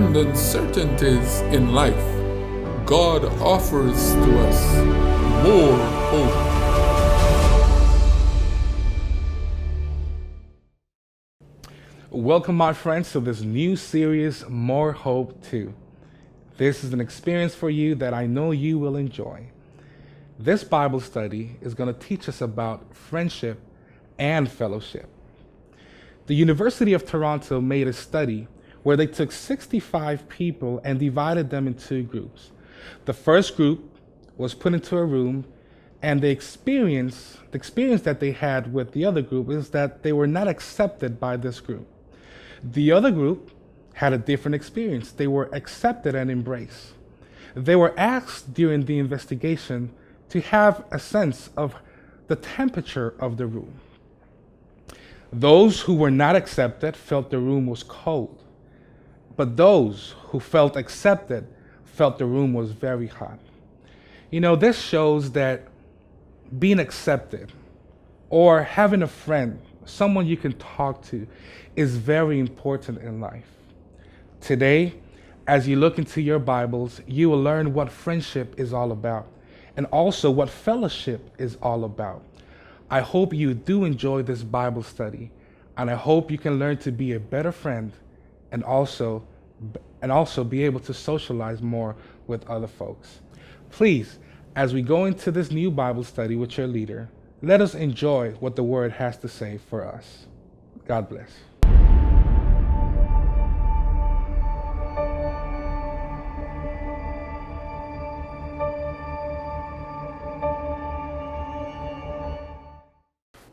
and uncertainties in life, God offers to us more hope. Welcome, my friends, to this new series, More Hope 2. This is an experience for you that I know you will enjoy. This Bible study is going to teach us about friendship and fellowship. The University of Toronto made a study where they took 65 people and divided them in two groups. The first group was put into a room, and the experience that they had with the other group is that they were not accepted by this group. The other group had a different experience. They were accepted and embraced. They were asked during the investigation to have a sense of the temperature of the room. Those who were not accepted felt the room was cold, but those who felt accepted felt the room was very hot. This shows that being accepted or having a friend, someone you can talk to, is very important in life. Today, as you look into your Bibles, you will learn what friendship is all about and also what fellowship is all about. I hope you do enjoy this Bible study, and I hope you can learn to be a better friend and also be able to socialize more with other folks. Please, as we go into this new Bible study with your leader, let us enjoy what the Word has to say for us. God bless.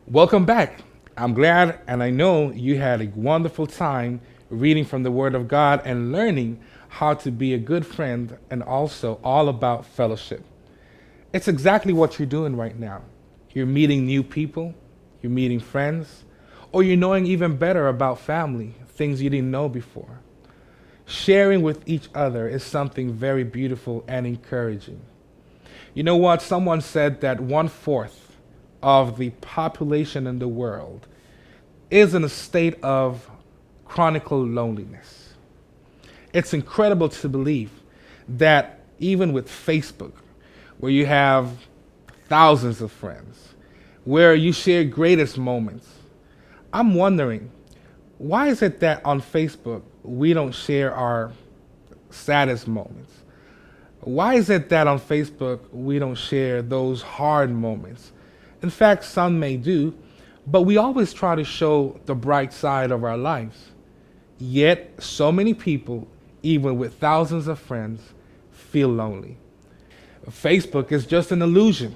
Welcome back. I'm glad and I know you had a wonderful time reading from the Word of God and learning how to be a good friend and also all about fellowship. It's exactly what you're doing right now. You're meeting new people, you're meeting friends, or you're knowing even better about family, things you didn't know before. Sharing with each other is something very beautiful and encouraging. You know what? Someone said that 1/4 of the population in the world is in a state of chronic loneliness. It's incredible to believe that even with Facebook, where you have thousands of friends, where you share greatest moments, I'm wondering, why is it that on Facebook we don't share our saddest moments? Why is it that on Facebook we don't share those hard moments? In fact, some may do, but we always try to show the bright side of our lives. Yet, so many people, even with thousands of friends, feel lonely. Facebook is just an illusion.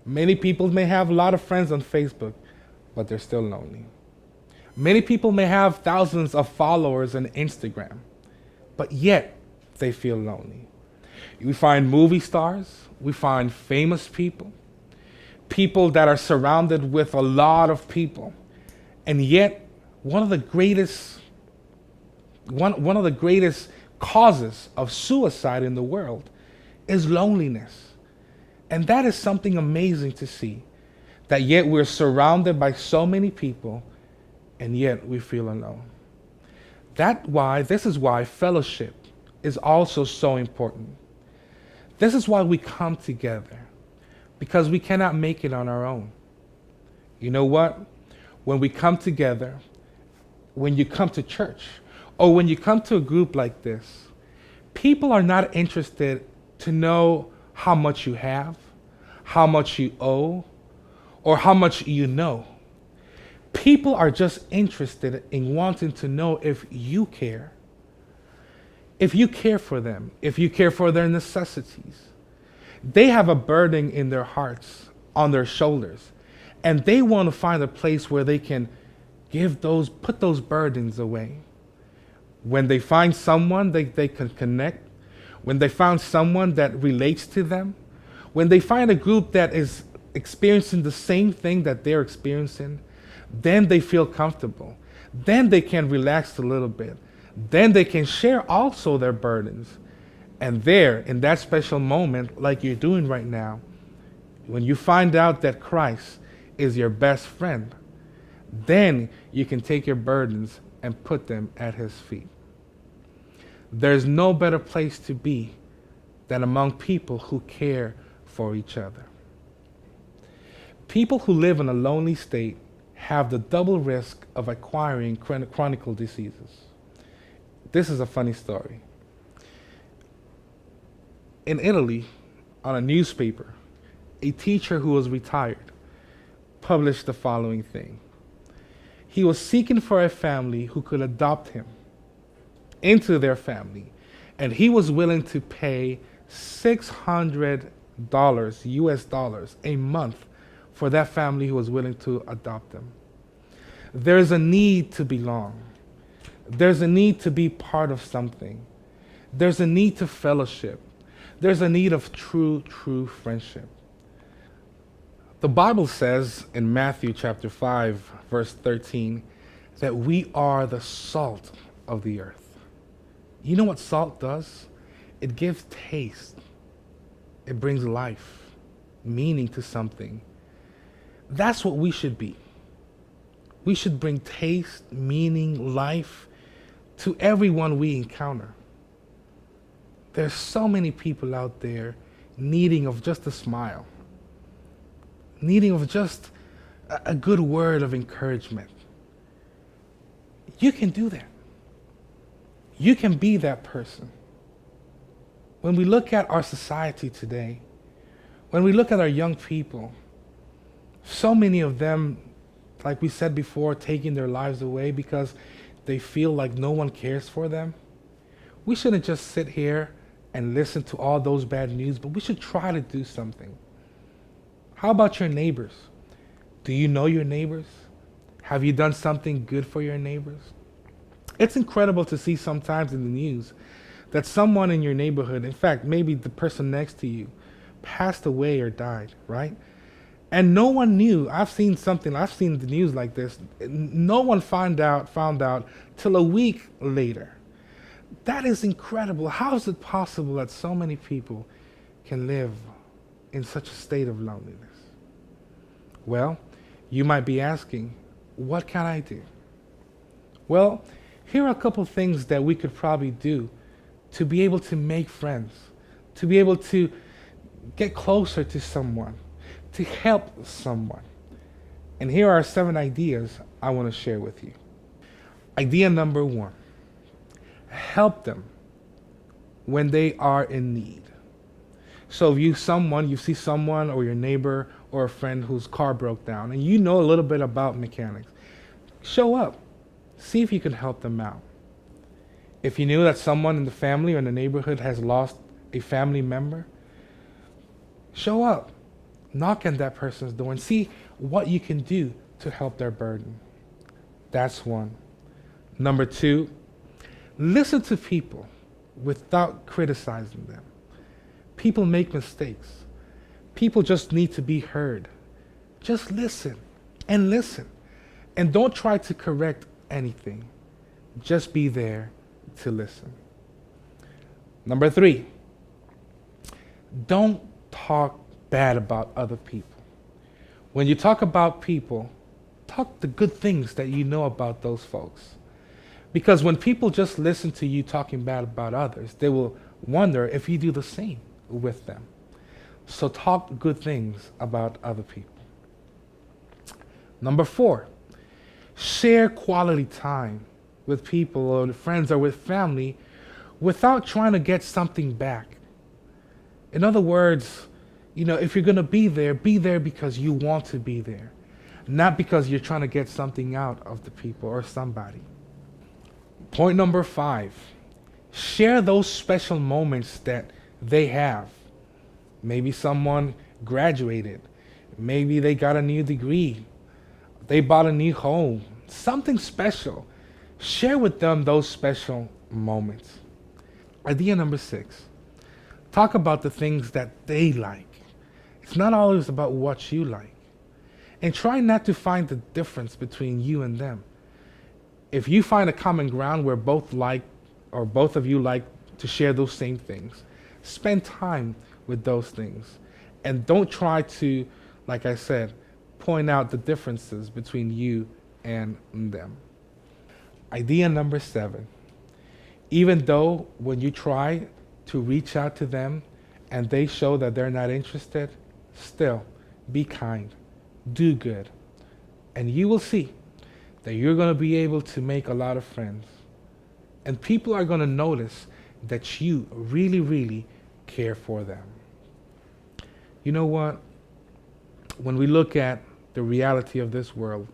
Many people may have a lot of friends on Facebook, but they're still lonely. Many people may have thousands of followers on Instagram, but yet they feel lonely. We find movie stars, we find famous people that are surrounded with a lot of people, and yet one of the greatest causes of suicide in the world is loneliness. And that is something amazing to see, that yet we're surrounded by so many people and yet we feel alone. This is why fellowship is also so important. This is why we come together, because we cannot make it on our own. You know what? When we come together, when you come to church, or when you come to a group like this, people are not interested to know how much you have, how much you owe, or how much you know. People are just interested in wanting to know if you care. If you care for them, if you care for their necessities. They have a burden in their hearts, on their shoulders, and they want to find a place where they can put those burdens away. When they find someone they can connect, when they find someone that relates to them, when they find a group that is experiencing the same thing that they're experiencing, then they feel comfortable. Then they can relax a little bit. Then they can share also their burdens. And there, in that special moment, like you're doing right now, when you find out that Christ is your best friend, then you can take your burdens and put them at his feet. There's no better place to be than among people who care for each other. People who live in a lonely state have the double risk of acquiring chronic diseases. This is a funny story. In Italy, on a newspaper, a teacher who was retired published the following thing. He was seeking for a family who could adopt him into their family, and he was willing to pay $600 US dollars a month for that family who was willing to adopt them. There's a need to belong. There's a need to be part of something. There's a need to fellowship. There's a need of true friendship. The Bible says in Matthew chapter 5, verse 13, that we are the salt of the earth. You know what salt does? It gives taste. It brings life, meaning to something. That's what we should be. We should bring taste, meaning, life to everyone we encounter. There's so many people out there needing of just a smile, needing of just a good word of encouragement. You can do that. You can be that person. When we look at our society today, when we look at our young people, so many of them, like we said before, taking their lives away because they feel like no one cares for them. We shouldn't just sit here and listen to all those bad news, but we should try to do something. How about your neighbors? Do you know your neighbors? Have you done something good for your neighbors? It's incredible to see sometimes in the news that someone in your neighborhood, in fact, maybe the person next to you, passed away or died, right? And no one knew. I've seen the news like this. No one found out till a week later. That is incredible. How is it possible that so many people can live in such a state of loneliness? Well, you might be asking, what can I do? Well, here are a couple things that we could probably do to be able to make friends, to be able to get closer to someone, to help someone. And here are 7 ideas I want to share with you. Idea number 1, help them when they are in need. So if you see someone or your neighbor or a friend whose car broke down and you know a little bit about mechanics, show up. See if you can help them out. If you knew that someone in the family or in the neighborhood has lost a family member, show up. Knock on that person's door and see what you can do to help their burden. That's 1. Number 2, listen to people without criticizing them. People make mistakes. People just need to be heard. Just listen. And don't try to correct anything. Just be there to listen. Number 3, don't talk bad about other people. When you talk about people, talk the good things that you know about those folks. Because when people just listen to you talking bad about others, they will wonder if you do the same with them. So talk good things about other people. Number 4, share quality time with people or with friends or with family without trying to get something back. In other words, if you're going to be there because you want to be there, not because you're trying to get something out of the people or somebody. Point number 5, share those special moments that they have. Maybe someone graduated. Maybe they got a new degree. They bought a new home. Something special. Share with them those special moments. Idea number 6, talk about the things that they like. It's not always about what you like. And try not to find the difference between you and them. If you find a common ground where both of you like to share those same things, spend time with those things. And don't try to, like I said, point out the differences between you and them. Idea number 7, Even though when you try to reach out to them and they show that they're not interested, still be kind, do good, and you will see that you're going to be able to make a lot of friends. And people are going to notice that you really, really care for them. You know what? When we look at the reality of this world,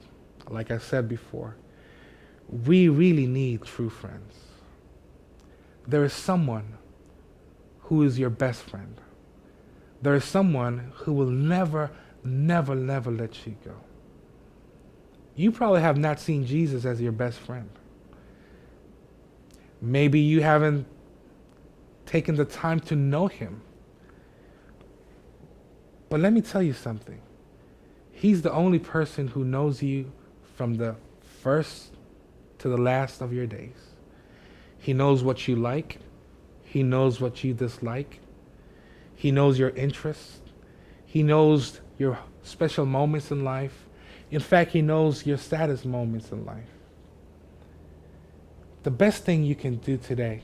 like I said before, we really need true friends. There is someone who is your best friend. There is someone who will never, never, never let you go. You probably have not seen Jesus as your best friend. Maybe you haven't taken the time to know him. But let me tell you something. He's the only person who knows you from the first to the last of your days. He knows what you like. He knows what you dislike. He knows your interests. He knows your special moments in life. In fact, he knows your saddest moments in life. The best thing you can do today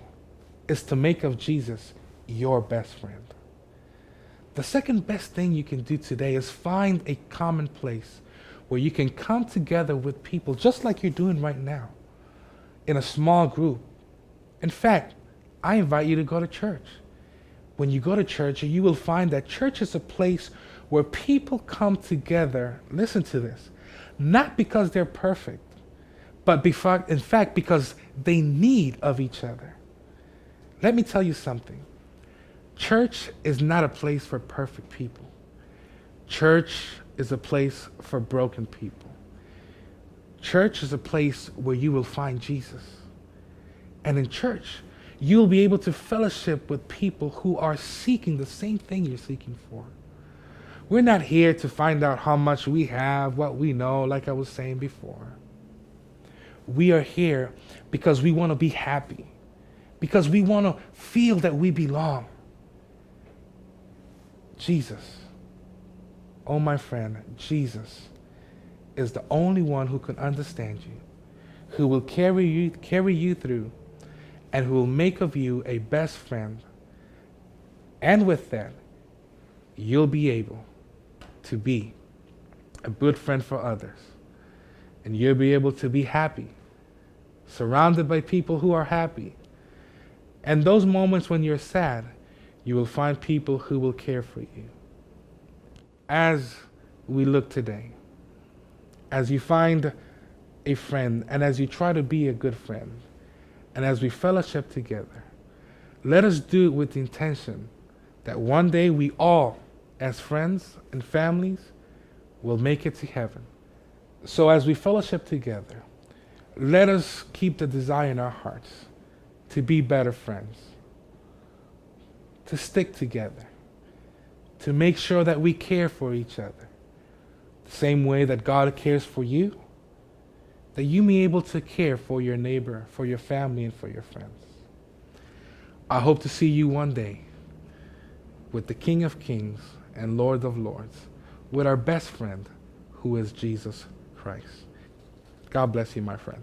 is to make of Jesus your best friend. The second best thing you can do today is find a common place where you can come together with people just like you're doing right now, in a small group. In fact, I invite you to go to church. When you go to church, you will find that church is a place where people come together, listen to this, not because they're perfect, but in fact because they need of each other. Let me tell you something. Church is not a place for perfect people. Church is a place for broken people. Church is a place where you will find Jesus. And in church, you'll be able to fellowship with people who are seeking the same thing you're seeking for. We're not here to find out how much we have, what we know, like I was saying before. We are here because we want to be happy, because we want to feel that we belong. Jesus, oh my friend, Jesus is the only one who can understand you, who will carry you through, and who will make of you a best friend. And with that, you'll be able to be a good friend for others. And you'll be able to be happy, surrounded by people who are happy. And those moments when you're sad, you will find people who will care for you. As we look today, as you find a friend, and as you try to be a good friend, and as we fellowship together, let us do it with the intention that one day we all, as friends and families, will make it to heaven. So as we fellowship together, let us keep the desire in our hearts to be better friends, to stick together, to make sure that we care for each other, the same way that God cares for you, that you may be able to care for your neighbor, for your family, and for your friends. I hope to see you one day with the King of Kings and Lord of Lords, with our best friend, who is Jesus Christ. God bless you, my friend.